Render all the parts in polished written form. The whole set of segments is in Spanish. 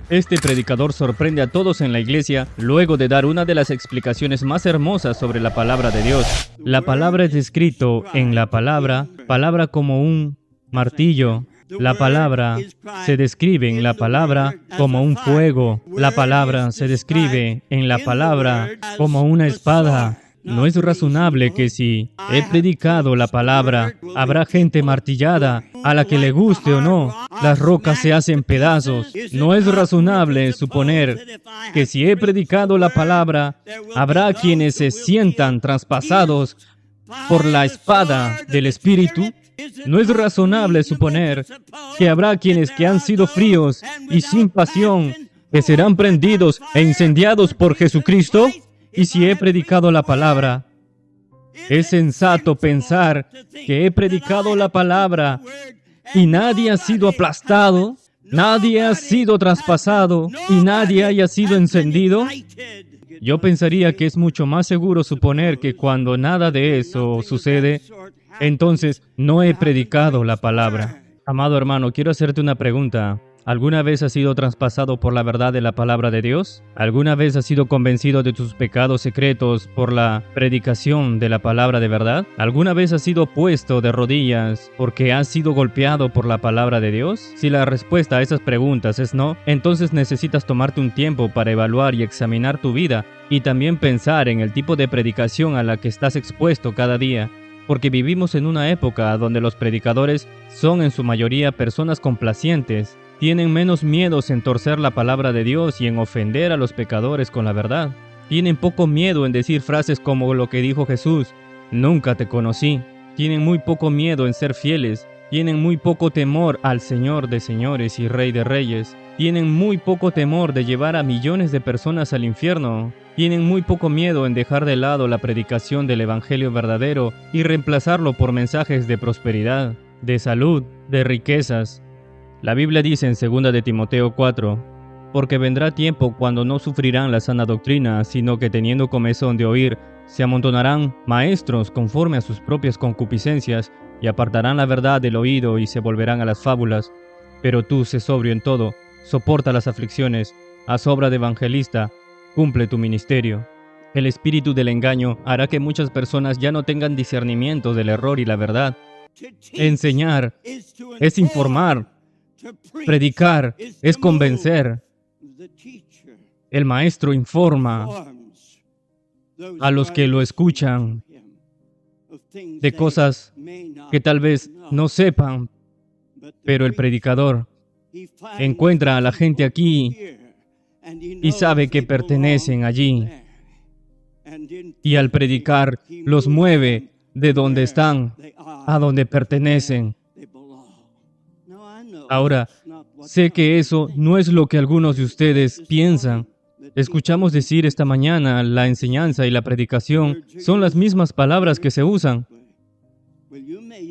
Este predicador sorprende a todos en la iglesia luego de dar una de las explicaciones más hermosas sobre la palabra de Dios. La palabra es descrito en la palabra como un martillo. La palabra se describe en la palabra como un fuego. La palabra se describe en la palabra como una espada. No es razonable que si he predicado la palabra, habrá gente martillada, a la que le guste o no, las rocas se hacen pedazos. No es razonable suponer que si he predicado la palabra, habrá quienes se sientan traspasados por la espada del Espíritu. No es razonable suponer que habrá quienes que han sido fríos y sin pasión, que serán prendidos e incendiados por Jesucristo. Y si he predicado la palabra, es sensato pensar que he predicado la palabra y nadie ha sido aplastado, nadie ha sido traspasado y nadie haya sido encendido. Yo pensaría que es mucho más seguro suponer que cuando nada de eso sucede, entonces no he predicado la palabra. Amado hermano, quiero hacerte una pregunta. ¿Alguna vez has sido traspasado por la verdad de la palabra de Dios? ¿Alguna vez has sido convencido de tus pecados secretos por la predicación de la palabra de verdad? ¿Alguna vez has sido puesto de rodillas porque has sido golpeado por la palabra de Dios? Si la respuesta a esas preguntas es no, entonces necesitas tomarte un tiempo para evaluar y examinar tu vida y también pensar en el tipo de predicación a la que estás expuesto cada día. Porque vivimos en una época donde los predicadores son en su mayoría personas complacientes. Tienen menos miedos en torcer la palabra de Dios y en ofender a los pecadores con la verdad. Tienen poco miedo en decir frases como lo que dijo Jesús, nunca te conocí. Tienen muy poco miedo en ser fieles. Tienen muy poco temor al Señor de señores y Rey de reyes. Tienen muy poco temor de llevar a millones de personas al infierno. Tienen muy poco miedo en dejar de lado la predicación del Evangelio verdadero y reemplazarlo por mensajes de prosperidad, de salud, de riquezas. La Biblia dice en 2 de Timoteo 4, porque vendrá tiempo cuando no sufrirán la sana doctrina, sino que teniendo comezón de oír, se amontonarán maestros conforme a sus propias concupiscencias y apartarán la verdad del oído y se volverán a las fábulas. Pero tú, sé sobrio en todo, soporta las aflicciones, haz obra de evangelista, cumple tu ministerio. El espíritu del engaño hará que muchas personas ya no tengan discernimiento del error y la verdad. Enseñar es informar. Predicar es convencer. El maestro informa a los que lo escuchan de cosas que tal vez no sepan, pero el predicador encuentra a la gente aquí y sabe que pertenecen allí. Y al predicar los mueve de donde están a donde pertenecen. Ahora, sé que eso no es lo que algunos de ustedes piensan. Escuchamos decir esta mañana, la enseñanza y la predicación son las mismas palabras que se usan.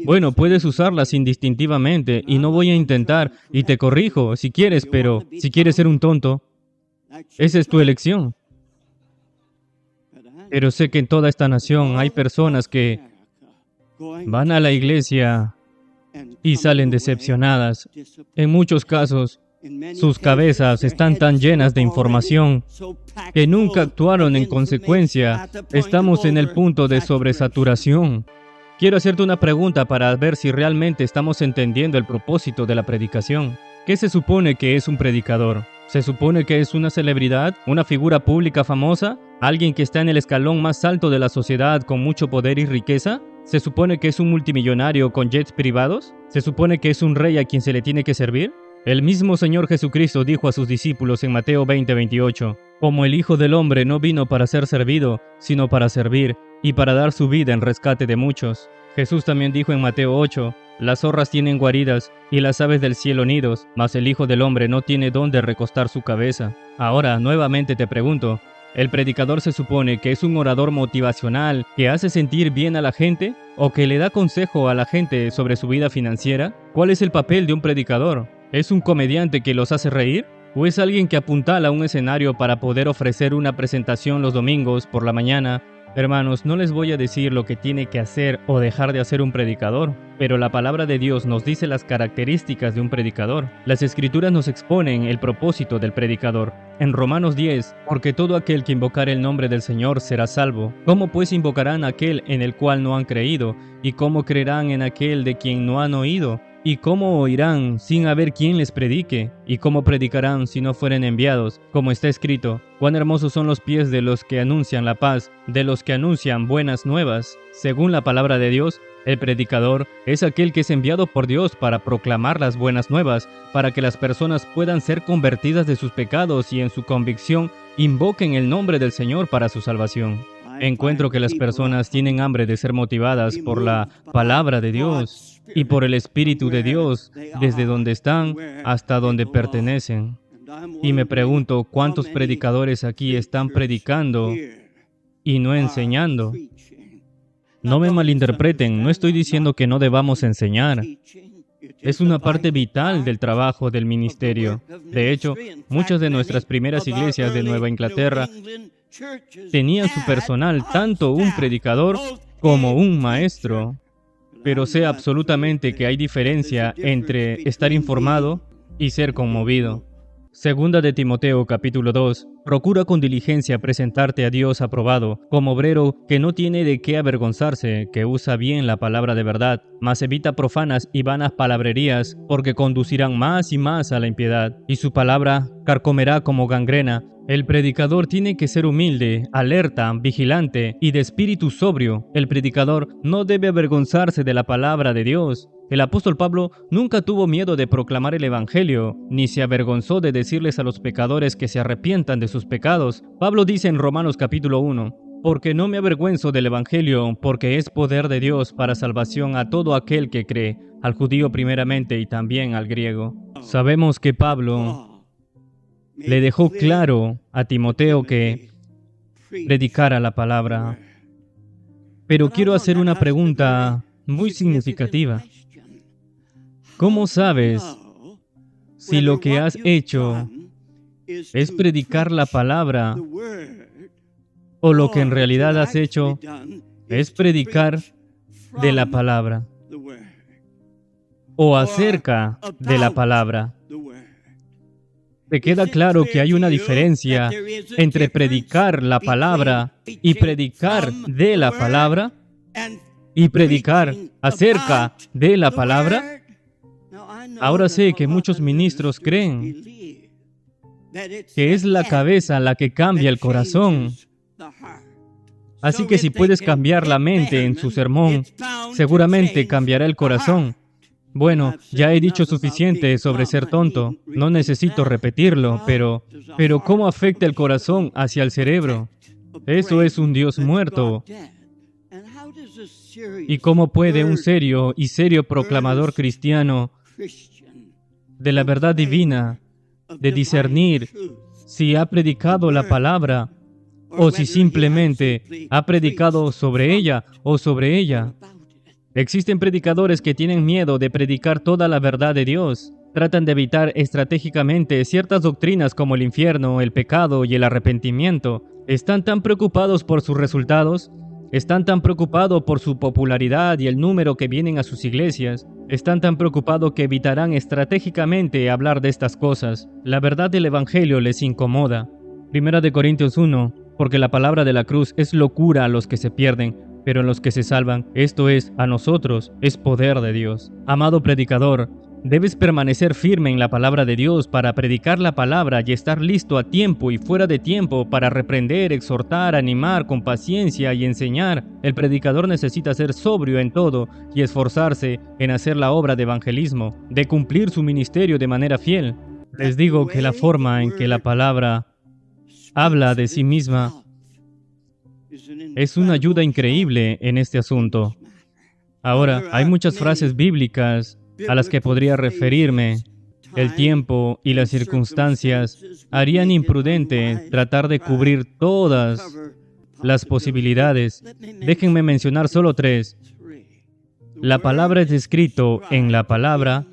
Bueno, puedes usarlas indistintivamente y no voy a intentar, y te corrijo si quieres, pero si quieres ser un tonto, esa es tu elección. Pero sé que en toda esta nación hay personas que van a la iglesia y salen decepcionadas. En muchos casos, sus cabezas están tan llenas de información que nunca actuaron en consecuencia. Estamos en el punto de sobresaturación. Quiero hacerte una pregunta para ver si realmente estamos entendiendo el propósito de la predicación. ¿Qué se supone que es un predicador? ¿Se supone que es una celebridad? ¿Una figura pública famosa? ¿Alguien que está en el escalón más alto de la sociedad con mucho poder y riqueza? ¿Se supone que es un multimillonario con jets privados? ¿Se supone que es un rey a quien se le tiene que servir? El mismo Señor Jesucristo dijo a sus discípulos en Mateo 20:28, como el Hijo del Hombre no vino para ser servido, sino para servir y para dar su vida en rescate de muchos. Jesús también dijo en Mateo 8, las zorras tienen guaridas y las aves del cielo nidos, mas el Hijo del Hombre no tiene dónde recostar su cabeza. Ahora, nuevamente te pregunto, ¿el predicador se supone que es un orador motivacional que hace sentir bien a la gente o que le da consejo a la gente sobre su vida financiera? ¿Cuál es el papel de un predicador? ¿Es un comediante que los hace reír? ¿O es alguien que apuntala un escenario para poder ofrecer una presentación los domingos por la mañana Hermanos, no les voy a decir lo que tiene que hacer o dejar de hacer un predicador, pero la palabra de Dios nos dice las características de un predicador. Las Escrituras nos exponen el propósito del predicador. En Romanos 10, porque todo aquel que invocare el nombre del Señor será salvo. ¿Cómo pues invocarán aquel en el cual no han creído? ¿Y cómo creerán en aquel de quien no han oído? ¿Y cómo oirán sin haber quien les predique? ¿Y cómo predicarán si no fueren enviados? Como está escrito, cuán hermosos son los pies de los que anuncian la paz, de los que anuncian buenas nuevas. Según la palabra de Dios, el predicador es aquel que es enviado por Dios para proclamar las buenas nuevas, para que las personas puedan ser convertidas de sus pecados y en su convicción invoquen el nombre del Señor para su salvación. Encuentro que las personas tienen hambre de ser motivadas por la palabra de Dios y por el Espíritu de Dios, desde donde están hasta donde pertenecen. Y me pregunto, ¿cuántos predicadores aquí están predicando y no enseñando? No me malinterpreten, no estoy diciendo que no debamos enseñar. Es una parte vital del trabajo del ministerio. De hecho, muchas de nuestras primeras iglesias de Nueva Inglaterra tenían su personal tanto un predicador como un maestro. Pero sé absolutamente que hay diferencia entre estar informado y ser conmovido. Segunda de Timoteo capítulo 2. Procura con diligencia presentarte a Dios aprobado, como obrero que no tiene de qué avergonzarse, que usa bien la palabra de verdad, mas evita profanas y vanas palabrerías, porque conducirán más y más a la impiedad, y su palabra carcomerá como gangrena. El predicador tiene que ser humilde, alerta, vigilante y de espíritu sobrio. El predicador no debe avergonzarse de la palabra de Dios. El apóstol Pablo nunca tuvo miedo de proclamar el Evangelio, ni se avergonzó de decirles a los pecadores que se arrepientan de sus pecados. Pablo dice en Romanos capítulo 1, porque no me avergüenzo del Evangelio, porque es poder de Dios para salvación a todo aquel que cree, al judío primeramente y también al griego. Sabemos que Pablo le dejó claro a Timoteo que predicara la palabra. Pero quiero hacer una pregunta muy significativa. ¿Cómo sabes si lo que has hecho es predicar la palabra o lo que en realidad has hecho es predicar de la palabra o acerca de la palabra? ¿Te queda claro que hay una diferencia entre predicar la palabra y predicar de la palabra y predicar acerca de la palabra? Ahora sé que muchos ministros creen que es la cabeza la que cambia el corazón. Así que si puedes cambiar la mente en su sermón, seguramente cambiará el corazón. Bueno, ya he dicho suficiente sobre ser tonto. No necesito repetirlo, pero ¿cómo afecta el corazón hacia el cerebro? Eso es un Dios muerto. ¿Y cómo puede un serio proclamador cristiano de la verdad divina, de discernir si ha predicado la palabra o si simplemente ha predicado sobre ella o sobre ella? Existen predicadores que tienen miedo de predicar toda la verdad de Dios. Tratan de evitar estratégicamente ciertas doctrinas como el infierno, el pecado y el arrepentimiento. Están tan preocupados por sus resultados. Están tan preocupados por su popularidad y el número que vienen a sus iglesias. Están tan preocupados que evitarán estratégicamente hablar de estas cosas. La verdad del Evangelio les incomoda. Primera de Corintios 1, porque la palabra de la cruz es locura a los que se pierden, pero en los que se salvan, esto es, a nosotros, es poder de Dios. Amado predicador, debes permanecer firme en la palabra de Dios para predicar la palabra y estar listo a tiempo y fuera de tiempo para reprender, exhortar, animar con paciencia y enseñar. El predicador necesita ser sobrio en todo y esforzarse en hacer la obra de evangelismo, de cumplir su ministerio de manera fiel. Les digo que la forma en que la palabra habla de sí misma es una ayuda increíble en este asunto. Ahora, hay muchas frases bíblicas a las que podría referirme. El tiempo y las circunstancias harían imprudente tratar de cubrir todas las posibilidades. Déjenme mencionar solo 3. La palabra es escrito en la palabra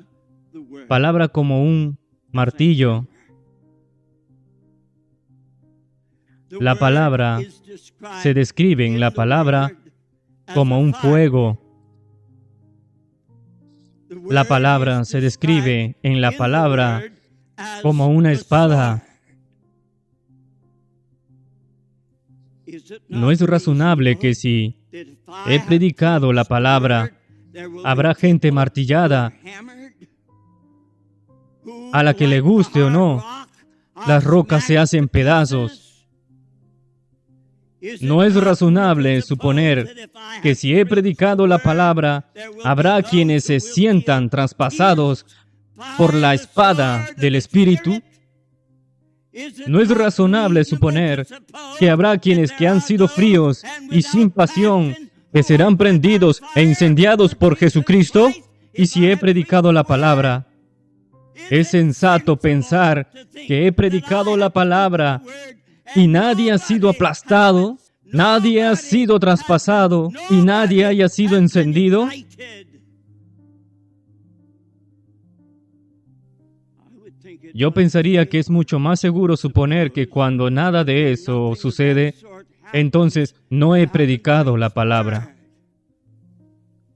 como un martillo. La palabra se describe en la palabra como un fuego. La palabra se describe en la palabra como una espada. ¿No es razonable que si he predicado la palabra, habrá gente martillada, a la que le guste o no, las rocas se hacen pedazos? ¿No es razonable suponer que si he predicado la palabra, habrá quienes se sientan traspasados por la espada del Espíritu? ¿No es razonable suponer que habrá quienes que han sido fríos y sin pasión, que serán prendidos e incendiados por Jesucristo? Y si he predicado la palabra, es sensato pensar que he predicado la palabra y nadie ha sido aplastado, nadie ha sido traspasado y nadie haya sido encendido. Yo pensaría que es mucho más seguro suponer que cuando nada de eso sucede, entonces no he predicado la palabra.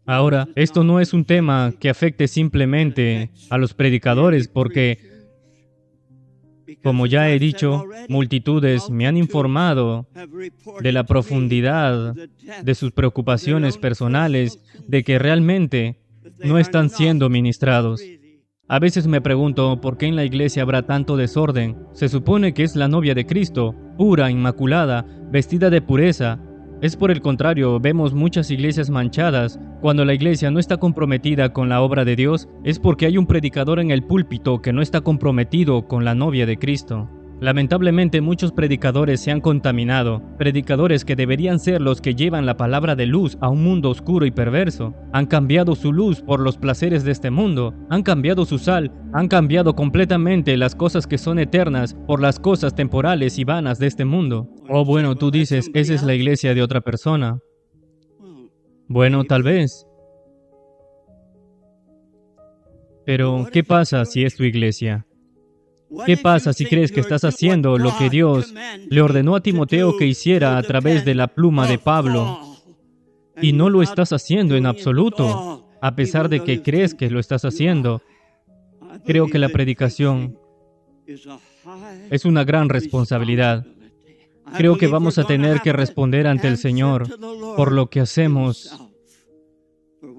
Ahora, esto no es un tema que afecte simplemente a los predicadores, porque, como ya he dicho, multitudes me han informado de la profundidad de sus preocupaciones personales, de que realmente no están siendo ministrados. A veces me pregunto por qué en la iglesia habrá tanto desorden. Se supone que es la novia de Cristo, pura, inmaculada, vestida de pureza. Es por el contrario, vemos muchas iglesias manchadas. Cuando la iglesia no está comprometida con la obra de Dios, es porque hay un predicador en el púlpito que no está comprometido con la novia de Cristo. Lamentablemente muchos predicadores se han contaminado, predicadores que deberían ser los que llevan la palabra de luz a un mundo oscuro y perverso. Han cambiado su luz por los placeres de este mundo, han cambiado su sal, han cambiado completamente las cosas que son eternas por las cosas temporales y vanas de este mundo. Oh, bueno, tú dices, esa es la iglesia de otra persona. Bueno, tal vez. Pero, ¿qué pasa si es tu iglesia? ¿Qué pasa si crees que estás haciendo lo que Dios le ordenó a Timoteo que hiciera a través de la pluma de Pablo y no lo estás haciendo en absoluto, a pesar de que crees que lo estás haciendo? Creo que la predicación es una gran responsabilidad. Creo que vamos a tener que responder ante el Señor por lo que hacemos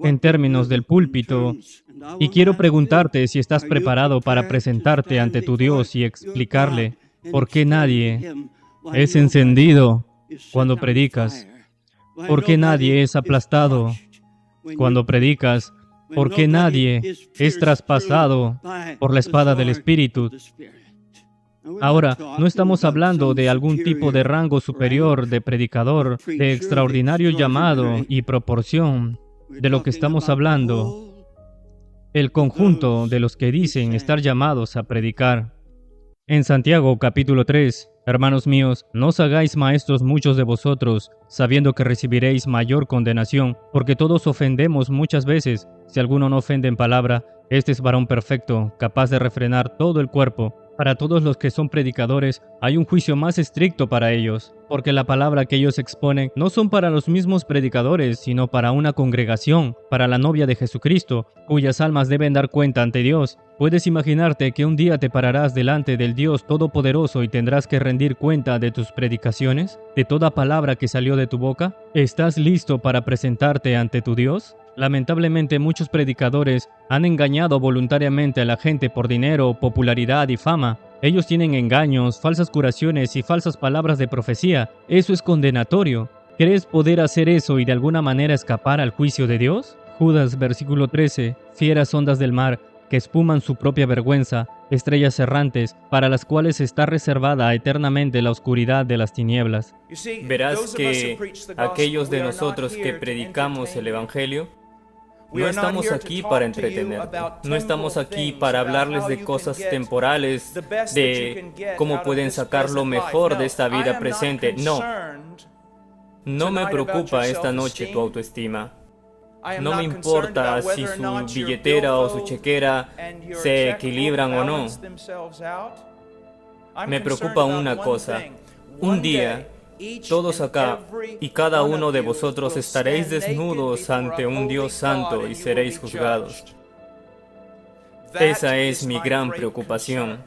en términos del púlpito. Y quiero preguntarte si estás preparado para presentarte ante tu Dios y explicarle por qué nadie es encendido cuando predicas, por qué nadie es aplastado cuando predicas, por qué nadie es traspasado por la espada del Espíritu. Ahora, no estamos hablando de algún tipo de rango superior de predicador, de extraordinario llamado y proporción. De lo que estamos hablando, el conjunto de los que dicen estar llamados a predicar. En Santiago capítulo 3, hermanos míos, no os hagáis maestros muchos de vosotros, sabiendo que recibiréis mayor condenación, porque todos ofendemos muchas veces. Si alguno no ofende en palabra, este es varón perfecto, capaz de refrenar todo el cuerpo. Para todos los que son predicadores, hay un juicio más estricto para ellos, porque la palabra que ellos exponen no son para los mismos predicadores, sino para una congregación, para la novia de Jesucristo, cuyas almas deben dar cuenta ante Dios. ¿Puedes imaginarte que un día te pararás delante del Dios Todopoderoso y tendrás que rendir cuenta de tus predicaciones, de toda palabra que salió de tu boca? ¿Estás listo para presentarte ante tu Dios? Lamentablemente, muchos predicadores han engañado voluntariamente a la gente por dinero, popularidad y fama. Ellos tienen engaños, falsas curaciones y falsas palabras de profecía. Eso es condenatorio. ¿Crees poder hacer eso y de alguna manera escapar al juicio de Dios? Judas, versículo 13. Fieras ondas del mar, que espuman su propia vergüenza, estrellas errantes, para las cuales está reservada eternamente la oscuridad de las tinieblas. Verás que aquellos de nosotros que predicamos el Evangelio, no estamos aquí para entretenerte, no estamos aquí para hablarles de cosas temporales, de cómo pueden sacar lo mejor de esta vida presente. No me preocupa esta noche tu autoestima. No me importa si su billetera o su chequera se equilibran o no. Me preocupa una cosa. Un día, todos acá y cada uno de vosotros estaréis desnudos ante un Dios santo y seréis juzgados. Esa es mi gran preocupación.